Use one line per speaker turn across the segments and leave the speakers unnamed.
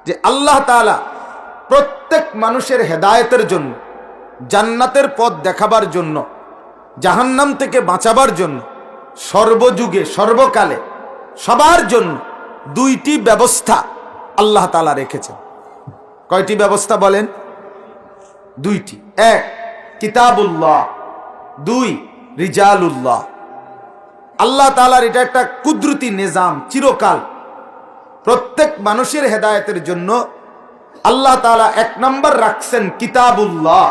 যে আল্লাহ তাআলা প্রত্যেক মানুষের হেদায়েতের জন্য, জান্নাতের পথ দেখাবার জন্য, জাহান্নাম থেকে বাঁচাবার জন্য সর্বযুগে সর্বকালে সবার জন্য দুইটি ব্যবস্থা আল্লাহ তাআলা রেখেছেন। কয়টি ব্যবস্থা বলেন? দুইটি। এক, কিতাবুল্লাহ। দুই, রিজালুল্লাহ। আল্লাহ তাআলার এটা একটা কুদরতি নিজাম। চিরকাল প্রত্যেক মানুষের হেদায়েতের জন্য আল্লাহ তাআলা এক নম্বর রাখছেন কিতাবুল্লাহ,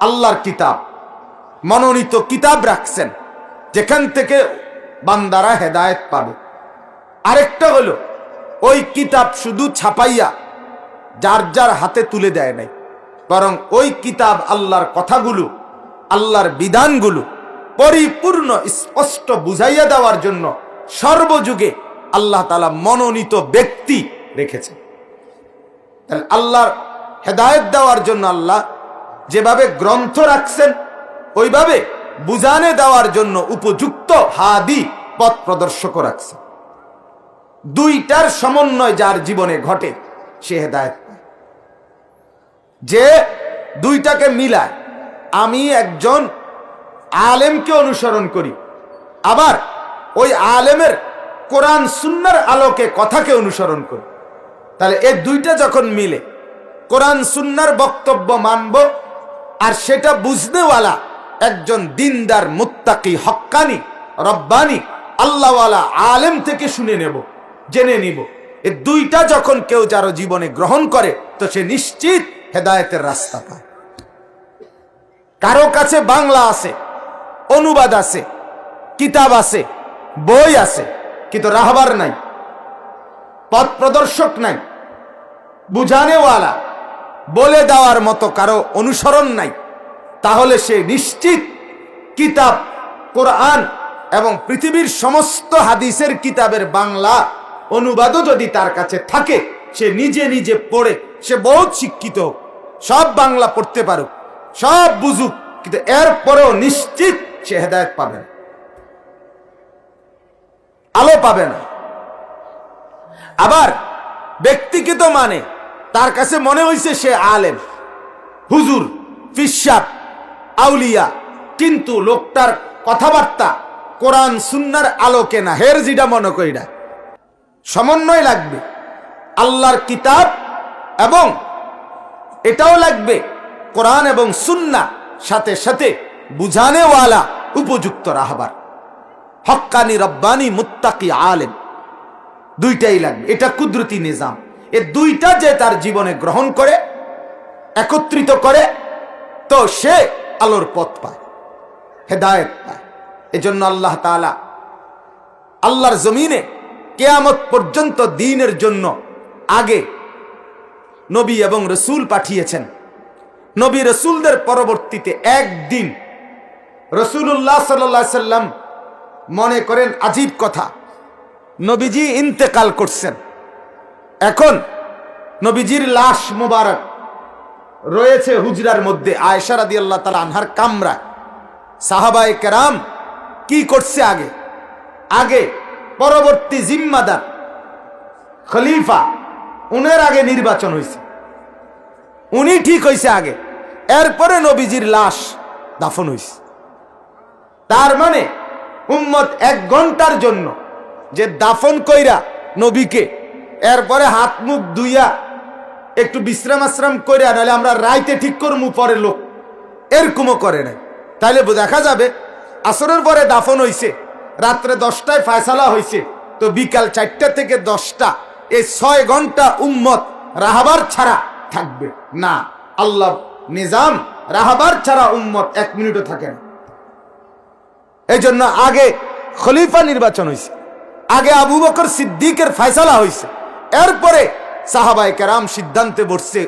আল্লাহর কিতাব, মনোনীত কিতাব রাখছেন, যেখান থেকে বান্দারা হেদায়েত পাবে। আরেকটা হলো ওই কিতাব শুধু ছাপাইয়া যার যার হাতে তুলে দেয় নাই, বরং ওই কিতাব আল্লাহর কথাগুলো, আল্লাহর বিধানগুলো পরিপূর্ণ স্পষ্ট বুঝাইয়া দেওয়ার জন্য সর্বযুগে আল্লাহ তাআলা মনোনীত ব্যক্তি রেখেছেন। তাহলে আল্লাহর হেদায়েত দেওয়ার জন্য আল্লাহ যেভাবে গ্রন্থ রাখছেন, ওইভাবে বুঝানে দেওয়ার জন্য উপযুক্ত হাদি, পথ প্রদর্শক রাখছেন। দুইটার সমন্বয় যার জীবনে ঘটে সে হেদায়েত পায়। যে দুইটাকে মিলায়, আমি একজন আলেমকে অনুসরণ করি, আবার ওই আলেমের কোরআন সুন্নাহর আলোকে কথাকে অনুসরণ করি, তাহলে এই দুইটা যখন মিলে কোরআন সুন্নাহর বক্তব্য মানব, আর সেটা বুঝনেওয়ালা একজন দিনদার, মুত্তাকি, হক্কানি, রব্বানি, আল্লাহওয়ালা আলেম থেকে শুনে নেব, জেনে নিব। এই দুইটা যখন কেউ যার জীবনে গ্রহণ করে তো সে নিশ্চিত হেদায়েতের রাস্তা পায়। কারো কাছে বাংলা আছে, অনুবাদ আছে, কিতাব আছে, বই আছে, কিন্তু রাহবার নাই, পথ প্রদর্শক নাই, বুঝানেওয়ালা, বলে দেওয়ার মতো কারো অনুসরণ নাই, তাহলে সে নিশ্চিত কিতাব, কোরআন এবং পৃথিবীর সমস্ত হাদিসের কিতাবের বাংলা অনুবাদও যদি তার কাছে থাকে, সে নিজে নিজে পড়ে, সে বহুত শিক্ষিত, সব বাংলা পড়তে পারুক, সব বুঝুক, কিন্তু এরপরেও নিশ্চিত সে হেদায়েত পাবে না, আলো পাবে না। আবার ব্যক্তিকে তো মানে তার কাছে মনে হইছে সে আলেম, হুজুর, ফিসাব, আউলিয়া, কিন্তু লোকটার কথাবার্তা কোরআন সুন্নাহর আলোকে না, হের যেটা মনে কইরা। সমন্বয় লাগবে আল্লাহর কিতাব এবং এটাও লাগবে কোরআন এবং সুন্নাহ, সাথে সাথে বুঝানেওয়ালা উপযুক্ত রাহবার, হক্কানি, রব্বানি, মুত্তাকি, আলেম, দুইটাই লাগবে। এটা কুদরতি নিজাম। এই দুইটা যে তার জীবনে গ্রহণ করে, একত্রিত করে, তো সে আলোর পথ পায়, হেদায়েত পায়। এজন্য আল্লাহ তাআলা আল্লাহর জমিনে কিয়ামত পর্যন্ত দ্বীনের জন্য আগে নবী এবং রাসূল পাঠিয়েছেন। নবী রাসূলদের পরবর্তীতে একদিন রাসূলুল্লাহ সাল্লাল্লাহু আলাইহি সাল্লাম মনে করেন আজীব কথা, নবীজি ইন্তেকাল করছেন, এখন নবীজির লাশ মুবারক রয়েছে হুজরার মধ্যে, আয়েশা রাদিয়াল্লাহু তাআলা আনহার কামরা। সাহাবায়ে কেরাম কি করছে? আগে পরবর্তী জিম্মাদার খলিফা, উনার আগে নির্বাচন হয়েছে, উনি ঠিক হয়েছে আগে, এরপরে নবীজির লাশ দাফন হয়েছে। তার মানে উম্মত 1 ঘন্টার জন্য যে দাফন কইরা নবীকে, এরপরে হাত মুখ ধুইয়া একটু বিশ্রাম আশ্রাম কইরা, নাহলে আমরা রাইতে ঠিক করমু পরে লোক, এরকমও করে নাই। তাইলে দেখা যাবে আসরের পরে দাফন হইছে, রাত্রে 10টায় ফয়সালা হইছে, তো বিকাল 4টা থেকে 10টা, এই 6 ঘন্টা উম্মত রাহবার ছাড়া থাকবে না। আল্লাহ নিজাম, রাহবার ছাড়া উম্মত 1 মিনিটও থাকে না। এই জন্য আগে খলিফা নির্বাচন হয়েছে, আগে আবু বকর সিদ্দিকের ফয়সালা হয়েছে, এরপরে সাহাবায়ে কেরাম সিদ্ধান্তে বসছে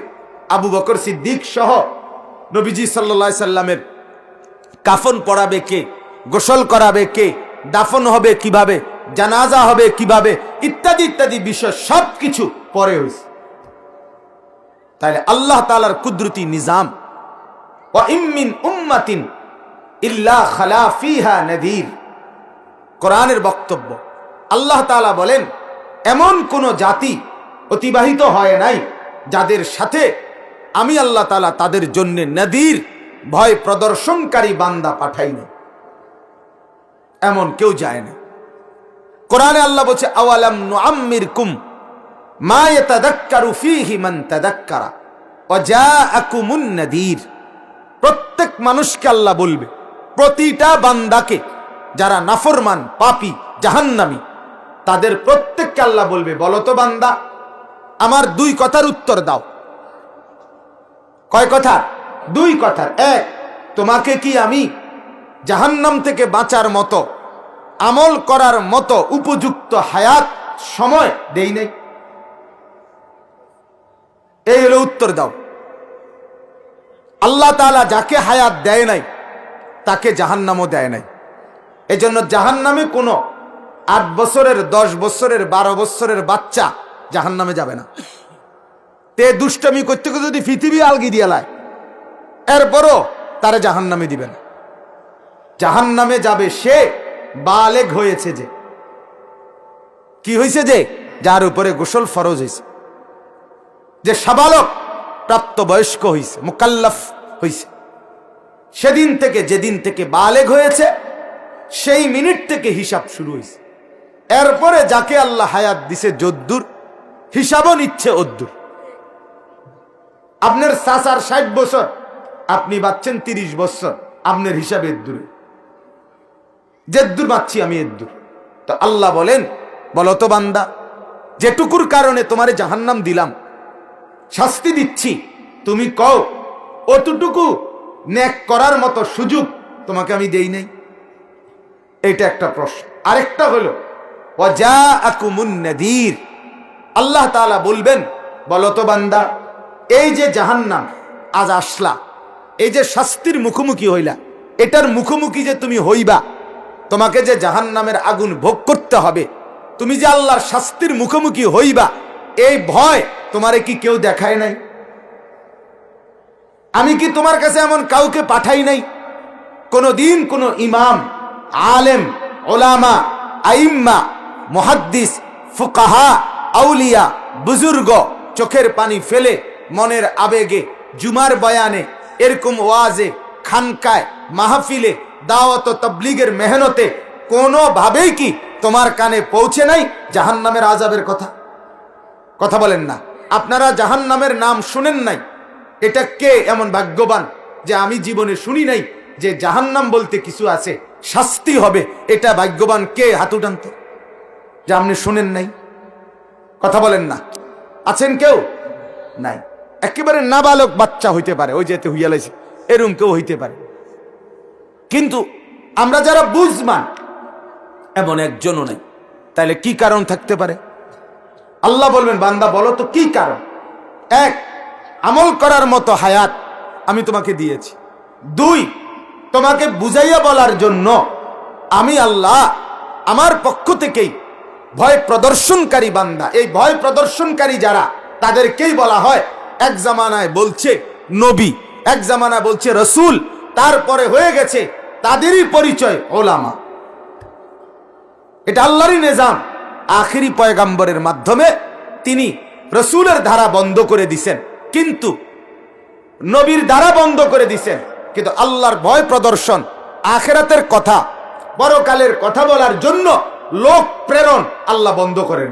আবু বকর সিদ্দিক সহ নবীজি সাল্লাল্লাহু আলাইহি সাল্লামের কাফন পড়াবে কে, গোসল করাবে কে, দাফন হবে কিভাবে, জানাজা হবে কিভাবে, ইত্যাদি ইত্যাদি বিষয় সবকিছু পরে হয়েছে। তাহলে আল্লাহ তাআলার কুদরতি নিজাম, ওয়া ইমিন উম্মাতিন ইল্লা খালা ফিহা নাযীর, কোরআনের বক্তব্য। আল্লাহ তাআলা বলেন, এমন কোন জাতি অতিবাহিত হয় নাই যাদের সাথে আমি আল্লাহ তাআলা তাদের জন্য নদীর ভয় প্রদর্শনকারী বান্দা পাঠাইনি, এমন কেউ যায় না। কোরআনে আল্লাহ বলছে আওয়ালাম নুআম্মিরকুম মা ইয়াতাযাক্কারু ফীহি মান তাযাক্কারা ওয়া জাআকুমুন নাযীর। প্রত্যেক মানুষকে আল্লাহ বলবে, প্রতিটা বান্দাকে, যারা নাফরমান পাপী জাহান্নামী, তাদের প্রত্যেককে আল্লাহ বলবে, বলো তো বান্দা আমার দুই কথার উত্তর দাও। কয় কথা? দুই কথার। এক, তোমাকে কি আমি জাহান্নাম থেকে বাঁচার মতো, আমল করার মতো উপযুক্ত হায়াত সময় দেই নাই? এই হলো উত্তর দাও। আল্লাহ তাআলা যাকে হায়াত দেয় নাই তাকে জাহান্নামও দেয় নাই। এজন্য জাহান্নামে কোনো 8 বছরের, 10 বছরের, 12 বছরের বাচ্চা জাহান্নামে যাবে না। তে দুষ্টমি করতে করতে যদি পৃথিবী আলগি দিয়ে লায়, এরপরও তারা জাহান্নামে দিবে না। জাহান্নামে যাবে সে বালেগ হয়েছে, যে কি হয়েছে, যে যার উপরে গোসল ফরজ হয়েছে, যে সাবালক প্রাপ্তবয়স্ক হয়েছে, মুকাল্লাফ হয়েছে। সেদিন থেকে, যেদিন থেকে বালেগ হয়েছে, সেই মিনিট থেকে হিসাব শুরু হয়েছে। এরপরে যাকে আল্লাহ হায়াত দিছে যদ্দুর, হিসাবও নিচ্ছে অদ্দুর। আপনার চাচার 60 বছর, আপনি বাচ্চেন 30 বছর, আপনার হিসাবে এদ্দুরে, যেদ্দুর বাচ্চি আমি এদ্দুর। তো আল্লাহ বলেন, বলো তো বান্দা, যেটুকুর কারণে তোমারে জাহান্নাম দিলাম, শাস্তি দিচ্ছি, তুমি কও অতটুকু নেক করার মতো সুযোগ তোমাকে আমি দেই নাই? এটা একটা প্রশ্ন। আরেকটা হলো ওয়া জাআকুমুন নাযীর। আল্লাহ তাআলা বলবেন, বলো তো বান্দা, এই যে জাহান্নাম আজ আসলা, এই যে শাস্তির মুখোমুখি হইলা, এটার মুখোমুখি যে তুমি হইবা, তোমাকে যে জাহান্নামের আগুন ভোগ করতে হবে, তুমি যে আল্লাহর শাস্তির মুখোমুখি হইবা, এই ভয় তোমারে কি কেউ দেখায় নাই? আমি কি তোমার কাছে এমন কাউকে পাঠাই নাই? কোনদিন কোন ইমাম, আলেম, ওলামা, আইম্মা, মুহাদ্দিস, ফুকাহা, আউলিয়া, বুজুর্গ চোখের পানি ফেলে মনের আবেগে জুমার বয়ানে, এরকম ওয়াজে, খানকায়, মাহফিলে, দাওয়াত ও তাবলীগের মেহনতে কোনোভাবেই কি তোমার কানে পৌঁছে নাই জাহান্নামের আযাবের কথা? কথা বলেন না। আপনারা জাহান্নামের নাম শুনেন নাই, এটা কে এমন ভাগ্যবান যে আমি জীবনে শুনি নাই যে জাহান্নাম বলতে কিছু আছে, শাস্তি হবে? এটা ভাগ্যবান কে? হাত উঠান তো, যে আপনি শুনেন নাই। কথা বলেন না। আছেন কেউ? নাই। একেবারে নাবালক বাচ্চা হইতে পারে, ওই যেতে হইয়া লাইছে, এরকম কেউ হইতে পারে। কিন্তু আমরা যারা বুঝমান, এমন একজনও নাই। তাইলে কি কারণ থাকতে পারে? আল্লাহ বলবেন, বান্দা বলো তো কি কারণ? এক, আমল করার মতো হায়াত আমি তোমাকে দিয়েছি। 2, তোমাকে বুঝাইয়া বলার জন্য আমি আল্লাহ আমার পক্ষ থেকেই ভয় প্রদর্শনকারী বান্দা, এই ভয় প্রদর্শনকারী যারা, তাদেরকেই বলা হয়, এক জামানায় বলছে নবী, এক জামানায় বলছে রসুল, তারপরে হয়ে গেছে তাদেরই পরিচয় ওলামা। এটা আল্লাহরই নিজাম। আখিরি পয়গাম্বরের মাধ্যমে তিনি রসুলের ধারা বন্ধ করে দিছেন, কিন্তু নবীর ধারা বন্ধ করে দিছেন, কিন্তু আল্লাহর ভয় প্রদর্শন, আখিরাতের কথা, পরকালের কথা বলার জন্য লোক প্রেরণ আল্লাহ বন্ধ করেন।